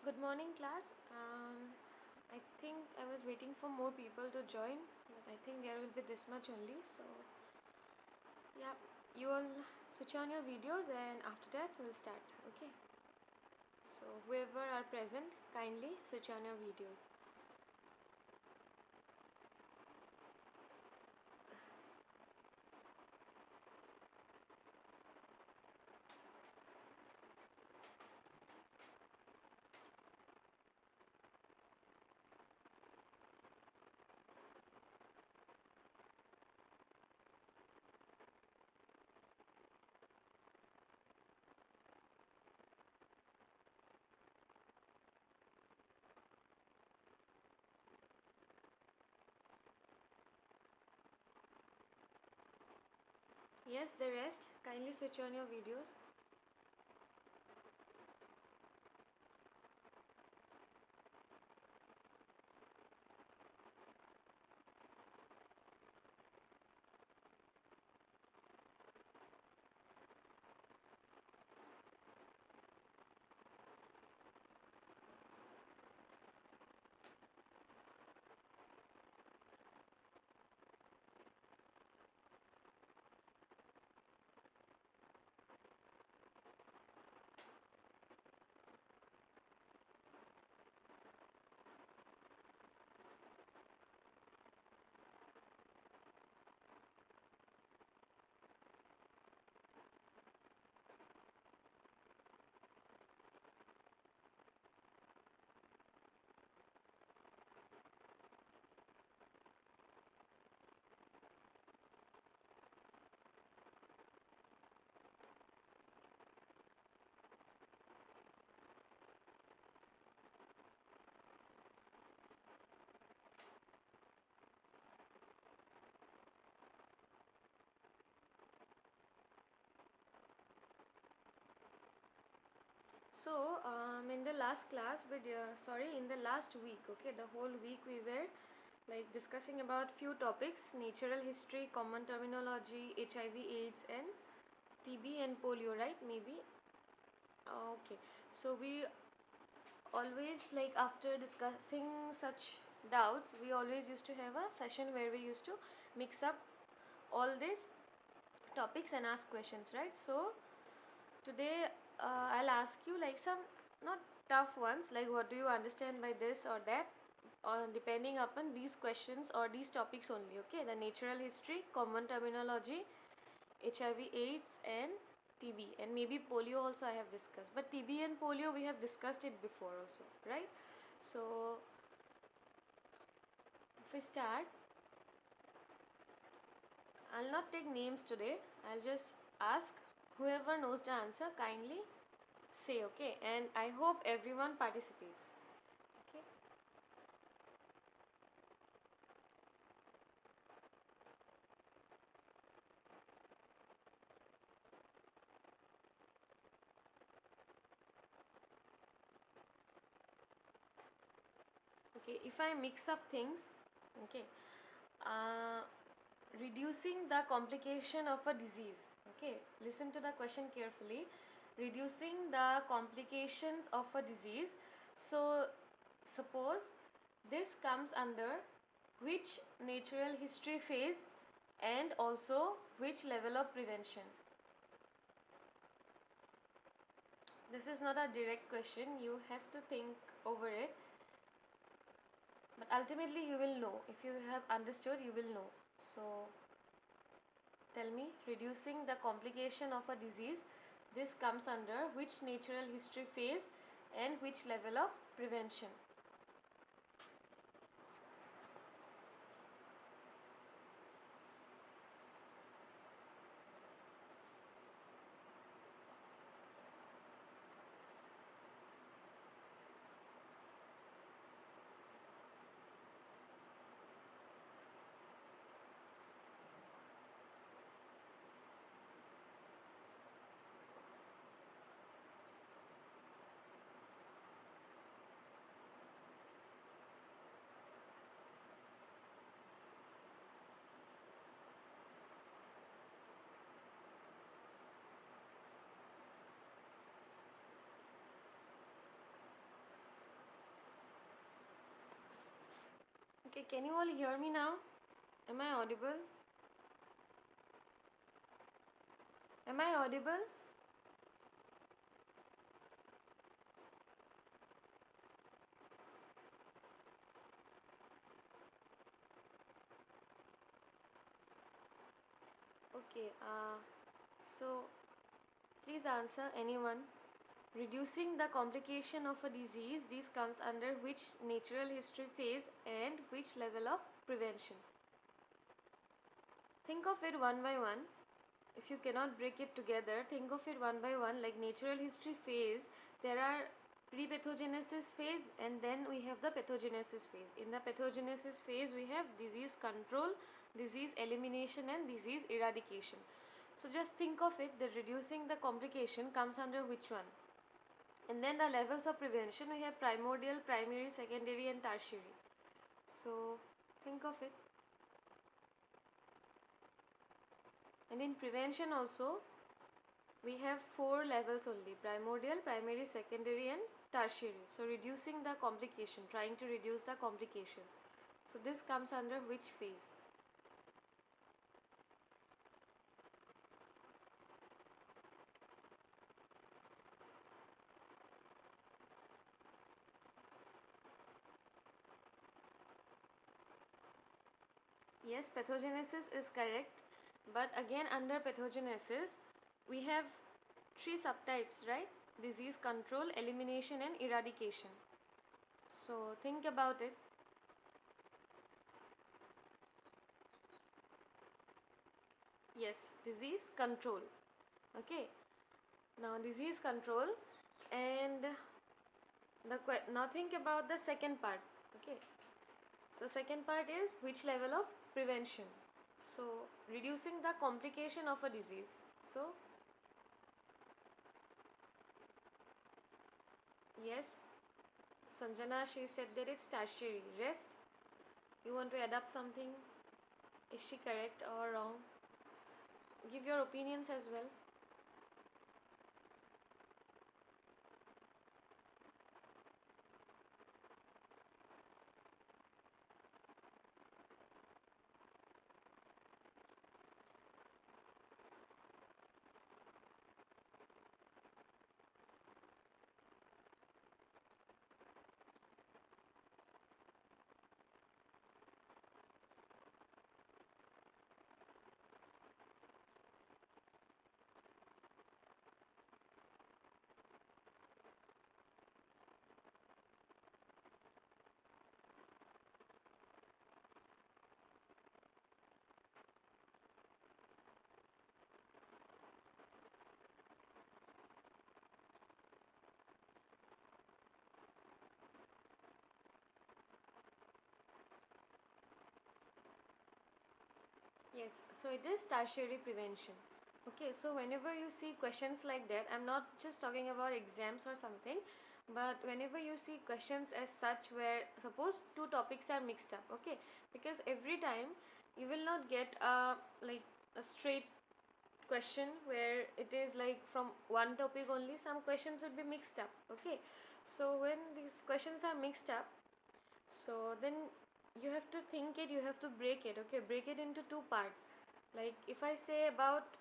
Good morning, class. I think I was waiting for more people to join, but I think there will be this much only. So, yeah, you all switch on your videos, and after that, we'll start. Okay. So, whoever are present, kindly switch on your videos. Yes, the rest, kindly switch on your videos. So, in the last class, in the last week, okay, the whole week we were like discussing about few topics: natural history, common terminology, HIV/AIDS, and TB and polio, right? Maybe. Okay. So we always, like, after discussing such doubts, we always used to have a session where we used to mix up all these topics and ask questions, right? So today I'll ask you like some not tough ones, like what do you understand by this or that, depending upon these questions or these topics only. Okay, the natural history, common terminology, HIV/AIDS, and TB, and maybe polio also I have discussed. But TB and polio we have discussed it before also, right? So if we start, I'll not take names today. I'll just ask. Whoever knows the answer, kindly say, okay? And I hope everyone participates. Okay. Okay. If I mix up things, okay. Uh, Reducing the complication of a disease. Okay. Listen to the question carefully. Reducing the complications of a disease. So, suppose this comes under which natural history phase and also which level of prevention? This is not a direct question, you have to think over it, but ultimately you will know. If you have understood, you will know. So tell me, reducing the complication of a disease, this comes under which natural history phase and which level of prevention? Okay, can you all hear me now? Am I audible? Am I audible? Okay, so please answer anyone. Reducing the complication of a disease, this comes under which natural history phase and which level of prevention? Think of it one by one. If you cannot break it together, think of it one by one. Like natural history phase, there are pre-pathogenesis phase and then we have the pathogenesis phase. In the pathogenesis phase, we have disease control, disease elimination and disease eradication. So just think of it that reducing the complication comes under which one? And then the levels of prevention, we have primordial, primary, secondary and tertiary. So think of it. And in prevention also, we have 4 levels only: primordial, primary, secondary and tertiary. So reducing the complication, trying to reduce the complications. So this comes under which phase? Yes, pathogenesis is correct, but again under pathogenesis we have 3 subtypes, right? Disease control, elimination and eradication. So think about it. Yes, disease control. Okay, now disease control, and now think about the second part. Okay, so second part is which level of prevention? So reducing the complication of a disease. So yes, Sanjana, she said that it's tertiary. Rest, you want to adapt something? Is she correct or wrong? Give your opinions as well. Yes, so it is tertiary prevention. Okay, so whenever you see questions like that, I'm not just talking about exams or something, but whenever you see questions as such where suppose two topics are mixed up, okay, because every time you will not get like a straight question where it is like from one topic only, some questions will be mixed up, okay. So when these questions are mixed up, so then you have to think it, you have to break it, okay, break it into two parts. Like if I say about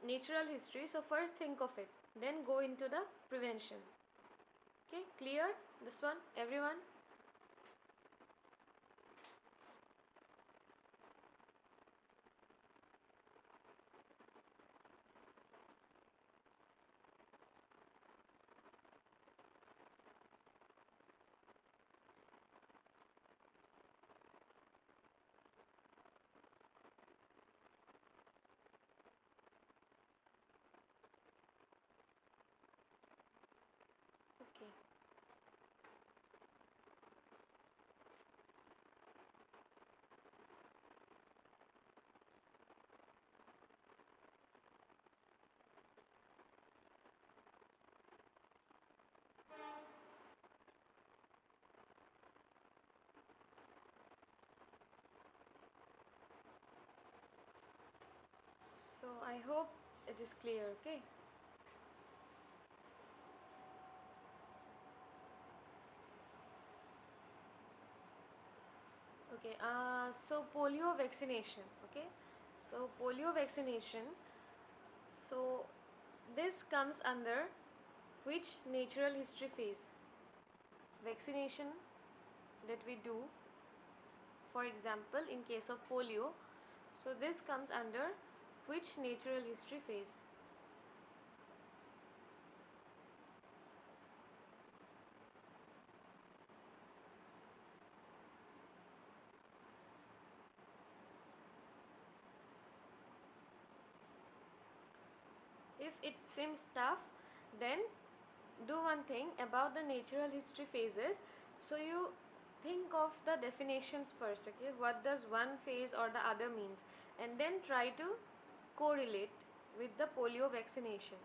natural history, so first think of it, then go into the prevention. Okay, clear this one, everyone? Okay. So I hope it is clear, okay. Okay, so polio vaccination. Okay, so polio vaccination. So this comes under which natural history phase? Vaccination that we do, for example, in case of polio. So this comes under which natural history phase? If it seems tough, then do one thing about the natural history phases. So you think of the definitions first, okay? What does one phase or the other means? And then try to correlate with the polio vaccination.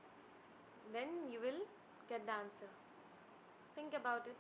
Then you will get the answer. Think about it.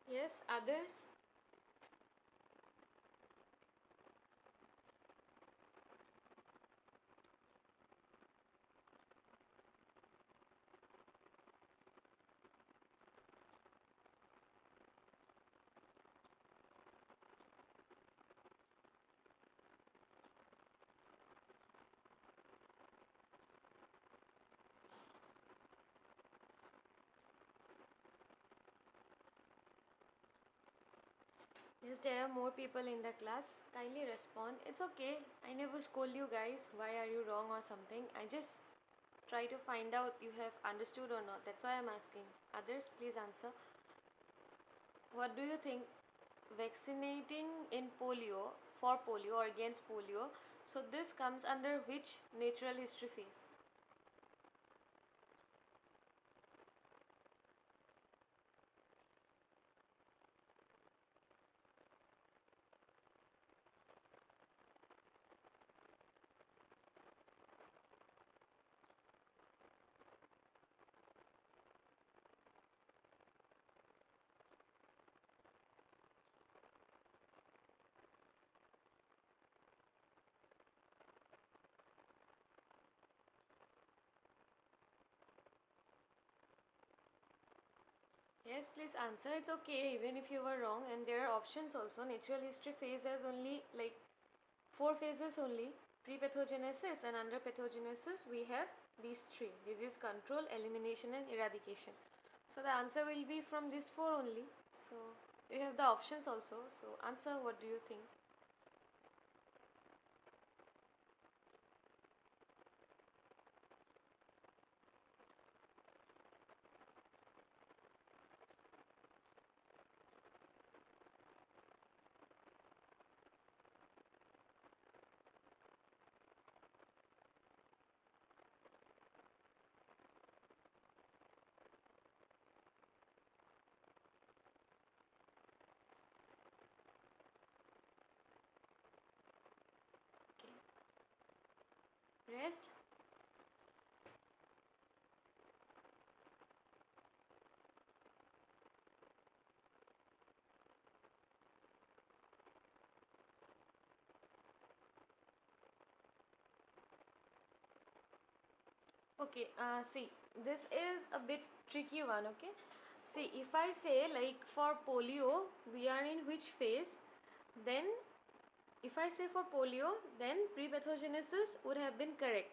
Yes, others? Yes, there are more people in the class. Kindly respond. It's okay. I never scold you guys. Why are you wrong or something? I just try to find out you have understood or not. That's why I'm asking. Others, please answer. What do you think? Vaccinating in polio, for polio or against polio. So this comes under which natural history phase? Yes, please answer. It's okay even if you were wrong, and there are options also. Natural history phase has only like four phases only: pre-pathogenesis, and under pathogenesis we have these three: disease control, elimination, and eradication. So the answer will be from these four only. So you have the options also. So answer, what do you think? Okay. Rest. Okay, see, this is a bit tricky one, okay? See, if I say like for polio, we are in which phase, then if I say for polio, then pre-pathogenesis would have been correct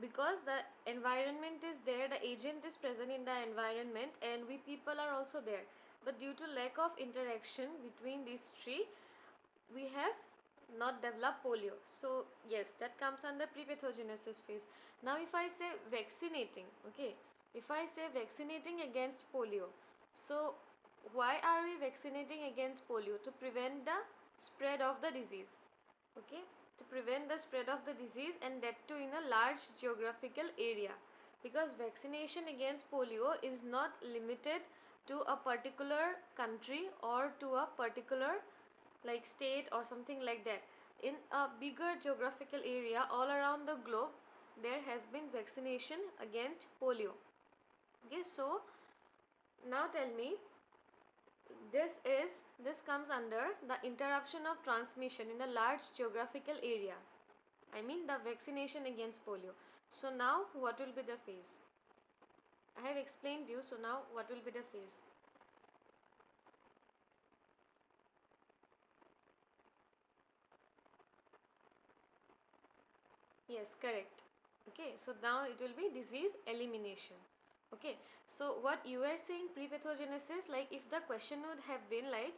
because the environment is there, the agent is present in the environment, and we people are also there. But due to lack of interaction between these three, we have not developed polio. So yes, that comes under pre-pathogenesis phase. Now if I say vaccinating, okay, If I say vaccinating against polio, so why are we vaccinating against polio? To prevent the spread of the disease. Okay, to prevent the spread of the disease, and that too in a large geographical area, because vaccination against polio is not limited to a particular country or to a particular like state or something like that. In a bigger geographical area all around the globe, there has been vaccination against polio. Okay, so now tell me, this comes under the interruption of transmission in a large geographical area. I mean the vaccination against polio. So now what will be the phase? I have explained you, so now what will be the phase? Yes, correct. Okay, so now it will be disease elimination. Okay, so what you are saying, pre-pathogenesis, like if the question would have been like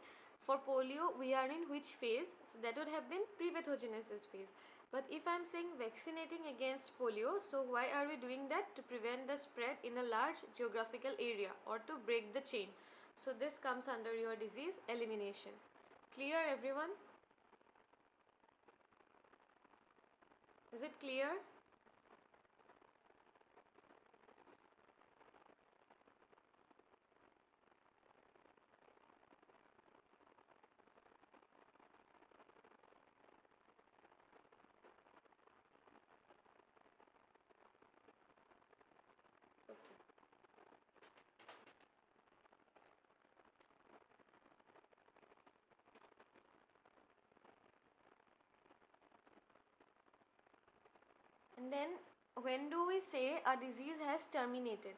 for polio we are in which phase, so that would have been pre-pathogenesis phase. But if I am saying vaccinating against polio, so why are we doing that? To prevent the spread in a large geographical area or to break the chain. So this comes under your disease elimination. Clear everyone? Is it clear? Okay. And then when do we say a disease has terminated?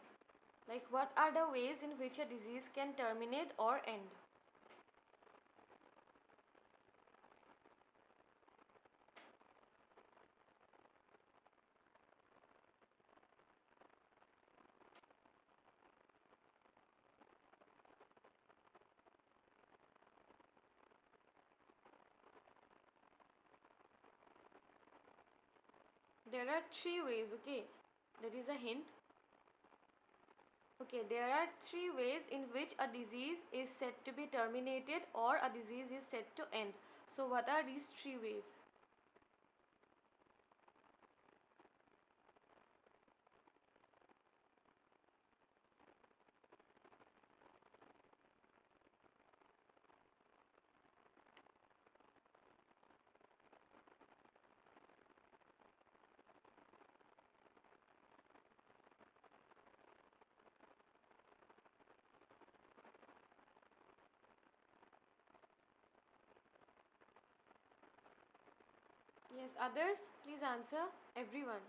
Like what are the ways in which a disease can terminate or end? There are three ways, okay? That is a hint. Okay, there are three ways in which a disease is said to be terminated or a disease is said to end. So what are these three ways? Yes, others, please answer. Everyone.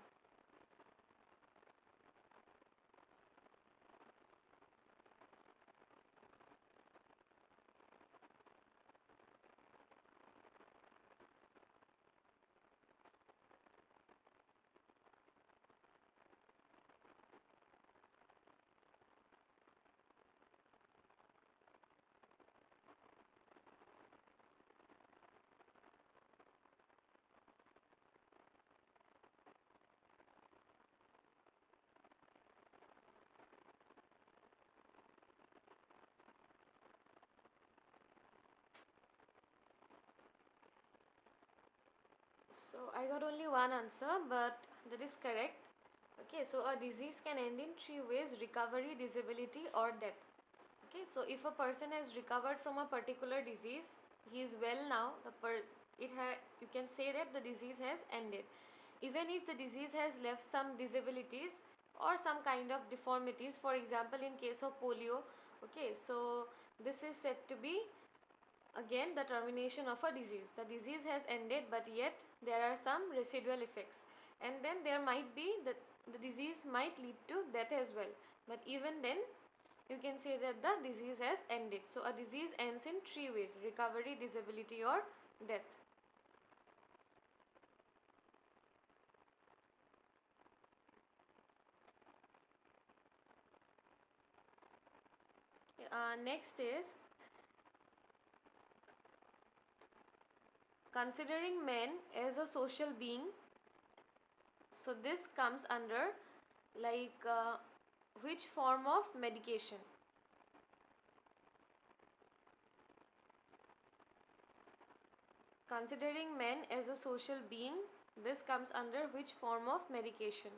So I got only one answer, but that is correct. Okay, so a disease can end in three ways: recovery, disability, or death. Okay, so if a person has recovered from a particular disease, he is well now. You can say that the disease has ended. Even if the disease has left some disabilities or some kind of deformities, for example, in case of polio. Okay, so this is said to be again the termination of a disease. The disease has ended, but yet there are some residual effects, and then there might be the disease might lead to death as well. But even then, you can say that the disease has ended. So a disease ends in three ways: recovery, disability, or death. Next is considering man as a social being. So this comes under like which form of medication? Considering men as a social being, this comes under which form of medication?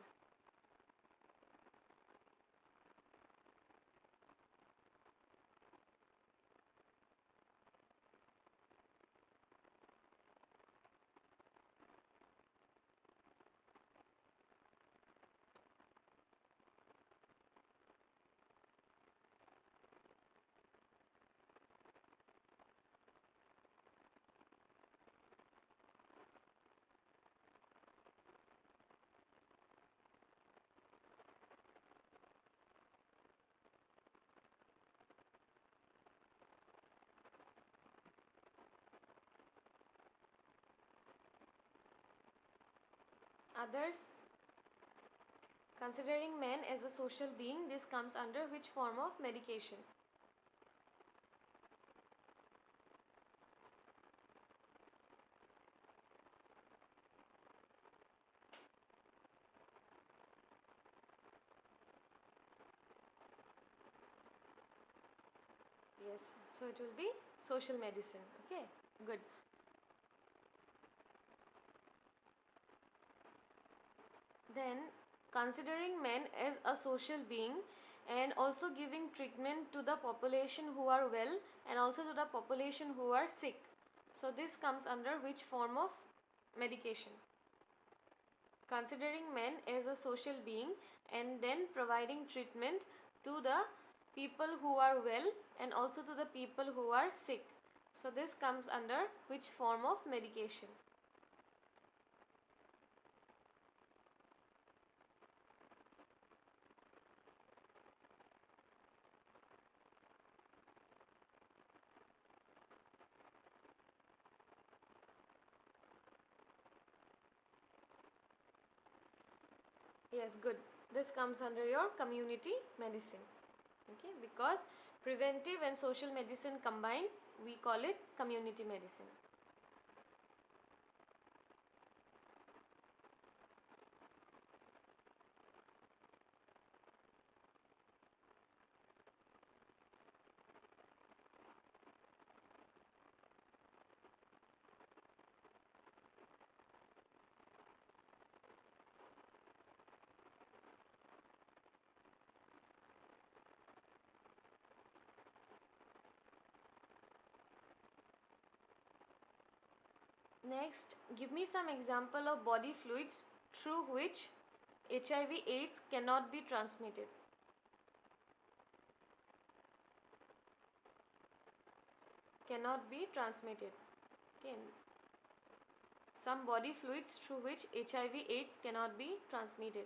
Others? Considering men as a social being, this comes under which form of medication? Yes, so it will be social medicine. Okay, good. Then, considering men as a social being and also giving treatment to the population who are well and also to the population who are sick. So, this comes under which form of medication? Considering men as a social being and then providing treatment to the people who are well and also to the people who are sick. So, this comes under which form of medication? Yes, good. This comes under your community medicine. Okay, because preventive and social medicine combined, we call it community medicine. Next, give me some example of body fluids through which HIV/AIDS cannot be transmitted. Cannot be transmitted. Okay. Some body fluids through which HIV/AIDS cannot be transmitted.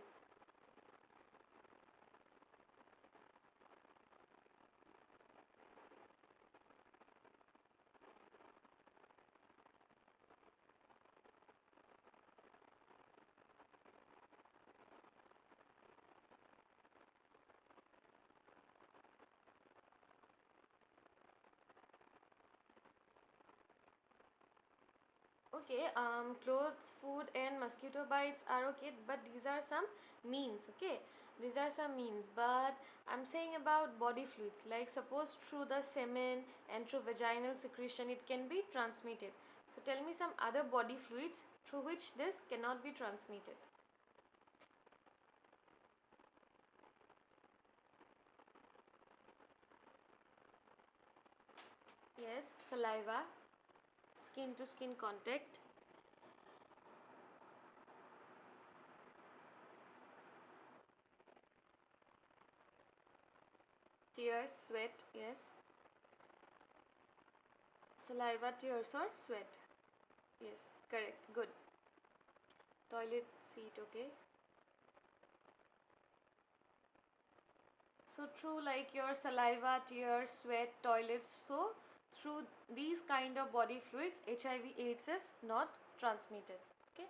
Okay, clothes, food, and mosquito bites are okay, but these are some means. Okay, these are some means, but I'm saying about body fluids, like suppose through the semen and through vaginal secretion it can be transmitted. So tell me some other body fluids through which this cannot be transmitted. Yes, saliva, skin to skin contact. Tears, sweat, yes. Saliva, tears, or sweat. Yes, correct, good. Toilet seat, okay. So through like your saliva, tears, sweat, toilets, so through these kind of body fluids, HIV/AIDS is not transmitted. Okay.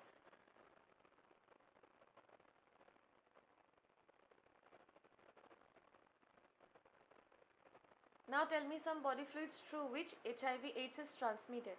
Now tell me some body fluids through which HIV/AIDS is transmitted.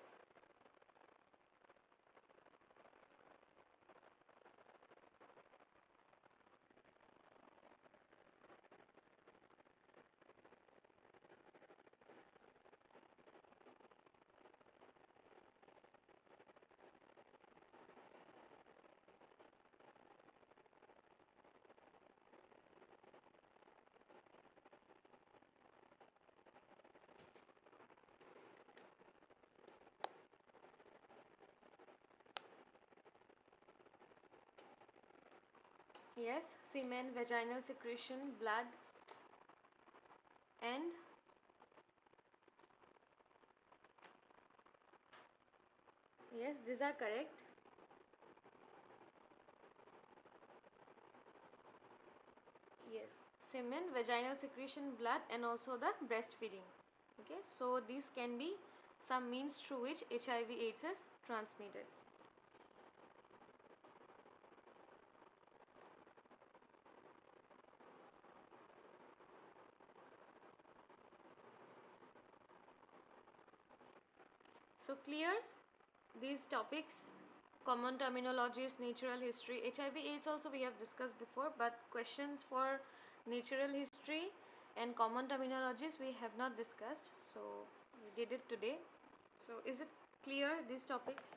Yes, semen, vaginal secretion, blood, and yes, these are correct. Yes, semen, vaginal secretion, blood, and also the breastfeeding. Okay, so these can be some means through which HIV/AIDS is transmitted. So clear these topics, common terminologies, natural history, HIV/AIDS also we have discussed before, but questions for natural history and common terminologies we have not discussed. So we did it today. So is it clear these topics?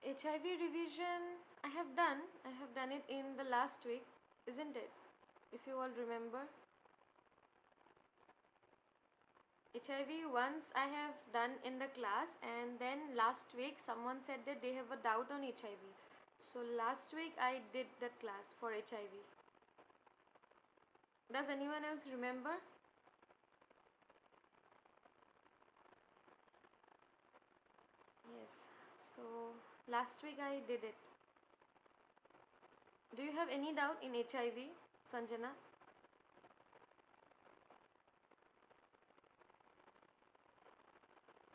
HIV revision I have done. I have done it in the last week, isn't it? If you all remember. HIV once I have done in the class, and then last week someone said that they have a doubt on HIV. So last week I did that class for HIV. Does anyone else remember? Yes. So last week I did it. Do you have any doubt in HIV, Sanjana?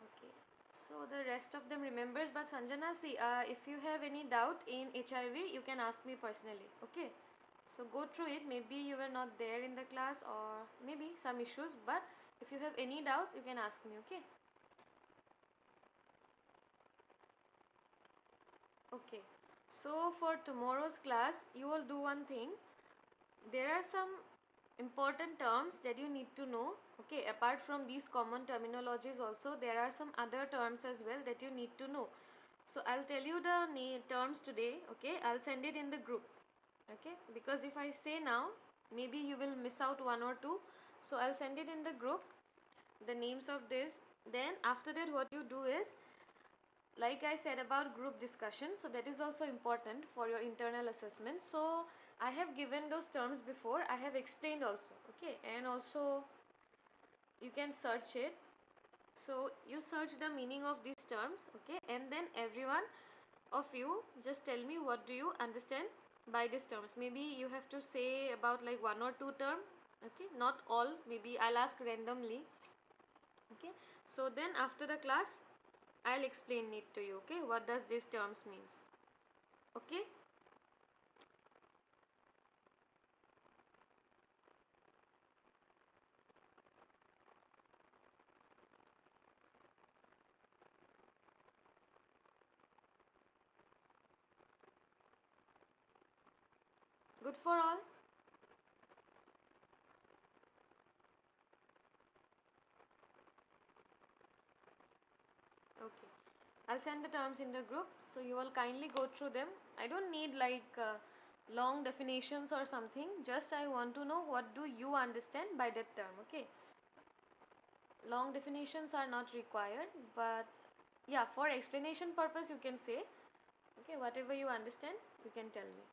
Okay. So the rest of them remembers, but Sanjana, see, if you have any doubt in HIV, you can ask me personally. Okay. So go through it. Maybe you were not there in the class, or maybe some issues. But if you have any doubts, you can ask me. Okay. Okay. So for tomorrow's class, you will do one thing. There are some important terms that you need to know. Okay, apart from these common terminologies also, there are some other terms as well that you need to know. So I'll tell you the terms today. Okay, I'll send it in the group. Okay, because if I say now, maybe you will miss out one or two. So I'll send it in the group, the names of this. Then after that, what you do is, like I said about group discussion, so that is also important for your internal assessment. So I have given those terms before, I have explained also. Okay, and also you can search it. So you search the meaning of these terms. Okay, and then everyone of you just tell me what do you understand by these terms. Maybe you have to say about like one or two term. Okay, not all, maybe I'll ask randomly. Okay, so then after the class I'll explain it to you. Okay, what does these terms means? Okay. Good for all. Okay, I'll send the terms in the group, so you all kindly go through them. I don't need like long definitions or something, just I want to know what do you understand by that term. Okay, long definitions are not required, but yeah, for explanation purpose you can say. Okay, whatever you understand you can tell me.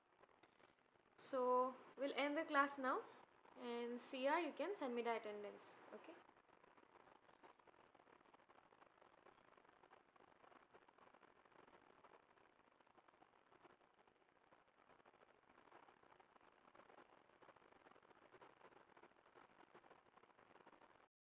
So we'll end the class now, and CR you can send me the attendance. Okay.